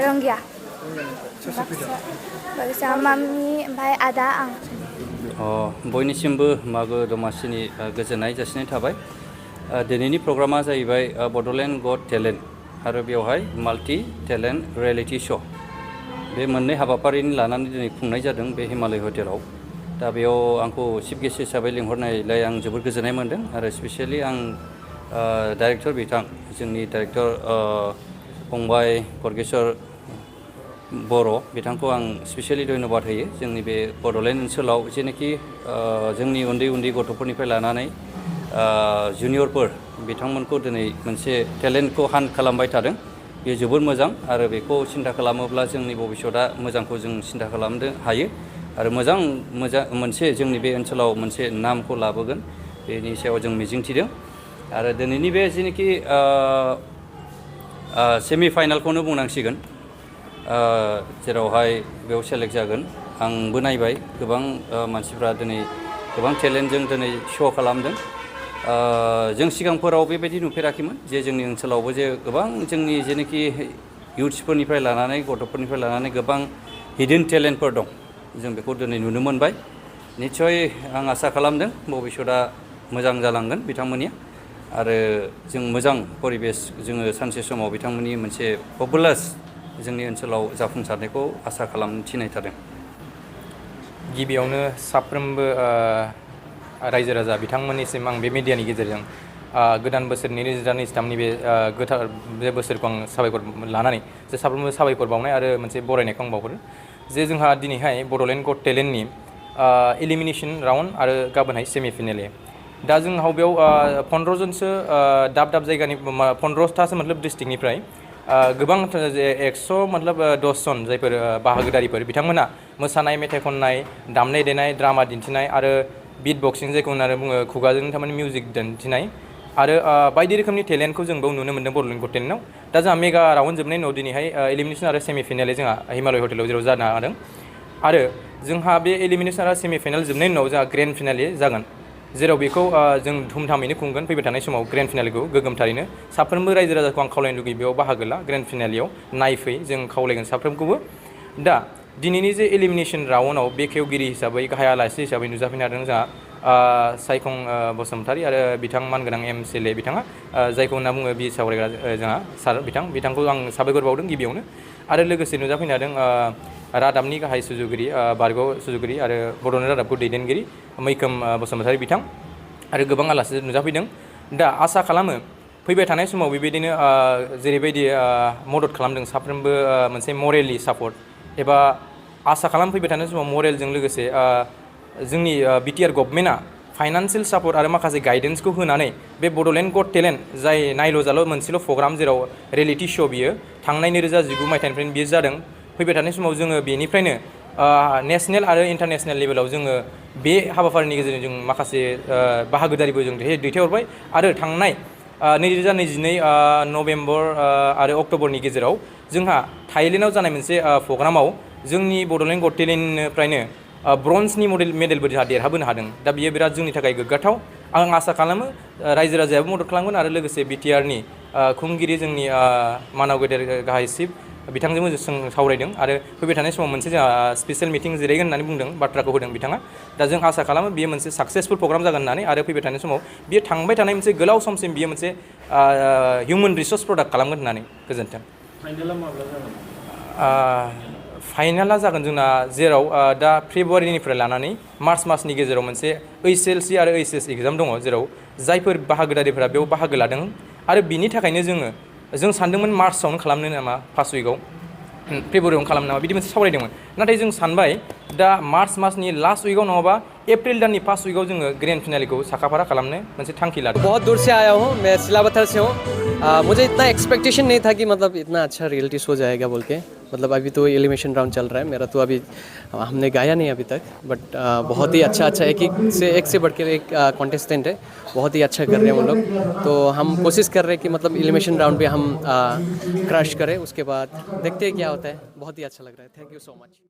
Rohingya Baksa mummy ओमफ्राय आदा आं बयनिसिमबो मागो दमासिनि गोजोननाय जासिनाय थाबाय। दिनैनि प्रग्रामा जाहैबाय बड'लेण्ड गट टेलेन्ट आरो बेवहाय माल्टि टेलेन्ट रियेलिटि श' बे मोननै हाबाफारिनि लानानै दिनै खुंनाय जादों बे हिमालय हटेलाव। दा बेयाव आंखौ चिफ गेस्ट हिसाबै लिंहरनायलाय आं जोबोद गोजोननाय मोन्दों आरो स्पेसियेलि आं डाइरेक्टर बिथां जोंनि डाइरेक्टर फंबाय गरगेश्वर बर' बिथांखौ आं स्पेसियेलि धन्यबाद होयो। जोंनि बे बड'लेण्ड ओनसोलाव जेनाखि जोंनि उन्दै उन्दै गथ'फोरनिफ्राय लानानै जुनियरफोर बिथांमोनखौ दिनै मोनसे टेलेन्टखौ हान्ट खालामबाय थादों। बेयो जोबोद मोजां आरो बेखौ सिन्था खालामोब्ला जोंनि भबिष्यतआ मोजांखौ जों सिन्था खालामनो हायो आरो मोजां मोनसे जोंनि बे ओनसोलाव मोनसे नामखौ लाबोगोन बेनि सायाव जों मिजिंथिदों। आरो दिनैनि बे जेनाखि सेमि फाइनालखौनो बुंनांसिगोन जेरावहाय बेयाव सेलेक्ट जागोन। आंबो नायबाय गोबां मानसिफ्रा दिनै गोबां टेलेन्टजों दिनै श' खालामदों। जों सिगांफोराव बेबायदि नुफेराखैमोन जे जोंनि ओनसोलावबो जे गोबां जोंनि जेनाखि इयुथ्सफोरनिफ्राय लानानै गथ'फोरनिफ्राय लानानै गोबां हिडन टेलेन्टफोर दं जों बेखौ दिनै नुनो मोनबाय। निस्सय आं आसा खालामदों भबिष्यतआ मोजां जालांगोन बिथांमोननिया आरो जों मोजां परिबेस जोङो सानसे समाव बिथांमोननि मोनसे पपुलार जोंनि ओनसोलाव जाफुंसारनायखौ आसा खालामनो थिनाय थादों। गिबियावनो साफ्रोमबो रायजो राजा बिथांमोननिसिम आं बे मिडियानि गेजेरजों गोदान बोसोर 2023नि बे गोथार बे बोसोरखौ आं साबायखर लानानै जे साफ्रोमबो साबायखर बावनाय आरो मोनसे बरायनायखौ आं बावहरो जे जोंहा दिनैहाय बड'लेण्ड गट टेलेन्टनि एलिमिनेशन राउन्ड आरो गाबोनहाय सेमि फाइनाल। दा जोंहा बेयाव 15 जनसो दाब दाब जायगानि 15थासो मतलब डिस्ट्रिक्टनिफ्राय गोबां 100 मतलब 10 जन जायफोर बाहागोदारिफोर बिथांमोना मोसानाय मेथाइ खननाय दामनाय देनाय ड्रामा दिन्थिनाय आरो बिट बक्सिं जायखौ होननानै बुङो खुगाजों थारमाने मिउजिक दिन्थिनाय आरो बायदि रोखोमनि टेलेन्टखौ जों बेयाव नुनो मोन्दों बड'लेण्ड गट टेलेन्टआव। दा जोंहा मेगा राउन्ड जोबनायनि उनाव दिनैहाय एलिमिनेशन आरो सेमि फाइनाल जोंहा हिमालय हटेलाव जेराव जानो हादों आरो जोंहा बे एलिमिनेशन आरो सेमि फाइनाल जोबनायनि उनाव जोंहा ग्रेन्ड फाइनाल जागोन जेराव बेखौ जों धुमधामैनो खुंगोन। फैबाय थानाय समाव ग्रेन्ड फाइनालखौ गोगोमथारैनो साफ्रोमबो रायजो राजाखौ आं खावलायनो लुगैयो बेयाव बाहागो ला ग्रेन्ड फाइनालाव नायफै जों खावलायगोन साफ्रोमखौबो। दा दिनैनि जे एलिमिनेशन राउन्डआव बेखेवगिरि हिसाबै गाहाय आलासि हिसाबै नुजाफैनो हादों जोंहा सायखं बसुमतारी आरो बिथां मानगोनां MCLA बिथाङा जायखौ होनना बुङो बि सावरायग्रा जोंहा सार बिथांखौ आं साबायखर बावदों गिबियावनो। आरो लोगोसे नुजाफैनो हादों रादाबनि गाहाय सुजुगिरि बारग' सुजुगिरि आरो बड'लेण्ड रादाबखौ दैदेनगिरि मैखोम बसुमतारी बिथां आरो गोबां आलासि नुजाफैदों। दा आसा खालामो फैबाय थानाय समाव बेबायदिनो जेरैबायदि मदद खालामदों साफ्रोमबो मोनसे मरेलि सापर्ट एबा आसा खालाम फैबाय थानाय समाव मरेलजों लोगोसे जोंनि बिटिआर गभर्नमेन्टआ फाइनान्सियेल सापर्ट आरो माखासे गाइडेन्सखौ होनानै बे बड'लेण्ड गट टेलेन्ट जाय नायल' जाल' मोनसेल' प्रग्राम जेराव रियेलिटि श' बियो थांनाय 2019 मायथाइनिफ्रायनो बियो जादों। फैबाय थानाय समाव जोङो बेनिफ्रायनो नेसनेल आरो इन्टारनेसनेल लेभेलाव जोङो बे हाबाफारिनि गेजेरजों जों माखासे बाहागोदारिबो जों दैथायहरबाय आरो थांनाय 2022 नभेम्बर आरो अक्ट'बरनि गेजेराव जोंहा थाइलेण्डआव जानाय मोनसे प्रग्रामाव जोंनि बड'लेण्ड गट टेलेन्टनिफ्रायनो ब्रन्जनि मेडेलबो जोंहा देरहाबोनो हादों। दा बियो बिराद जोंनि थाखाय गोग्गाथाव। आं आसा खालामो रायजो राजायाबो मदद खालामगोन आरो लोगोसे बिटिआरनि खुंगिरि जोंनि मानाव गेदेर गाहाय चिफ बिथांजोंबो जों सावरायदों आरो फैबाय थानाय समाव मोनसे जोंहा स्पेसियेल मिटिं जिरायगोन होननानै बुंदों बाथ्राखौ होदों बिथाङा। दा जों आसा खालामो बियो मोनसे साक्सेसफुल प्रग्राम जागोन होननानै आरो फैबाय थानाय समाव बियो थांबाय थानाय मोनसे गोलाव समसिम बियो मोनसे हिउमेन रिसर्स प्रडाक्ट खालामगोन होननानै गोजोन्थों। फाइनाला माब्ला जागोन? फाइनाला जागोन जोंना जेराव दा फेब्रुवारिनिफ्राय लानानै मार्च मासनि गेजेराव मोनसे HSLC आरो HS एग्जाम दङ जेराव जायफोर बाहागोदारिफोरा बेयाव बाहागो लादों आरो बिनि थाखायनो जों सानदोंमोन मार्चआवनो खालामनो नामा फार्स्ट उइकआव फेब्रुवारियावनो खालामनो नामा बिदि मोनसे सावरायदोंमोन। नाथाय जों सानबाय दा मार्च मासनि लास्ट उइकआव नङाबा एप्रिल दाननि फार्स्ट उइकआव जोङो ग्रेन्ड फाइनालखौ साखाफारा खालामनो मोनसे थांखि लादों। बहुत दूर से आया हूँ मैं सिलावथर से हूँ। मुझे इतना एक्सपेक्टेशन नहीं था कि मतलब इतना अच्छा रियलिटी शो जाएगा बोल के। मतलब अभी तो एलिमिनेशन राउंड चल रहा है मेरा तो अभी हमने गाया नहीं अभी तक बट बहुत ही अच्छा एक से बढ़ के एक कॉन्टेस्टेंट है बहुत ही अच्छा कर रहे हैं वो लोग। तो हम कोशिश कर रहे हैं कि मतलब एलिमिनेशन राउंड पे हम क्रश करें उसके बाद देखते हैं क्या होता है। बहुत ही अच्छा लग रहा है। Thank you so much.